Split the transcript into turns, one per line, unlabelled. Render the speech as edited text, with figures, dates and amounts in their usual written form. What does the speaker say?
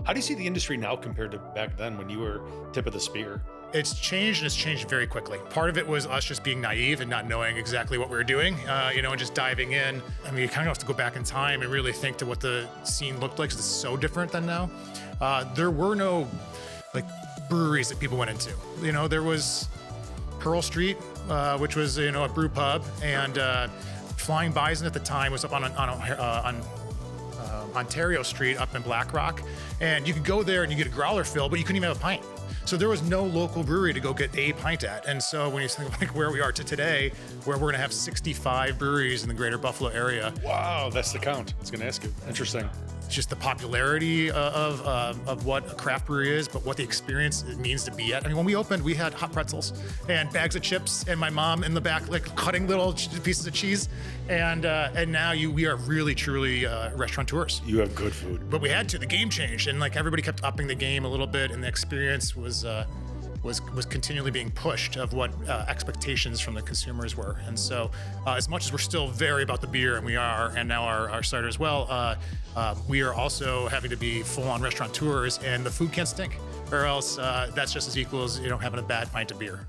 How do you see the industry now compared to back then when you were tip of the spear?
It's changed, and it's changed very quickly. Part of it was us just being naive and not knowing exactly what we were doing, and just diving in. I mean, you kind of have to go back in time and really think to what the scene looked like, 'cause it's so different than now. There were no like breweries that people went into. There was Pearl Street, which was a brew pub, and Flying Bison at the time was up on Ontario Street up in Black Rock, and you could go there and you get a growler fill, but you couldn't even have a pint. So there was no local brewery to go get a pint at. And so when you think like where we are to today, where we're gonna have 65 breweries in the greater Buffalo area.
Wow, that's the count. I was gonna ask you. Interesting.
It's just the popularity of what a craft brewery is, but what the experience it means to be at. I mean, when we opened, we had hot pretzels and bags of chips, and my mom in the back like cutting little pieces of cheese. And now we are really truly restaurateurs.
You have good food.
But we had to. The game changed, and like everybody kept upping the game a little bit, and the experience was continually being pushed of what expectations from the consumers were. And so as much as we're still very about the beer, and we are, and now our cider as well, we are also having to be full-on restaurateurs, and the food can't stink, or else that's just as equal as having a bad pint of beer.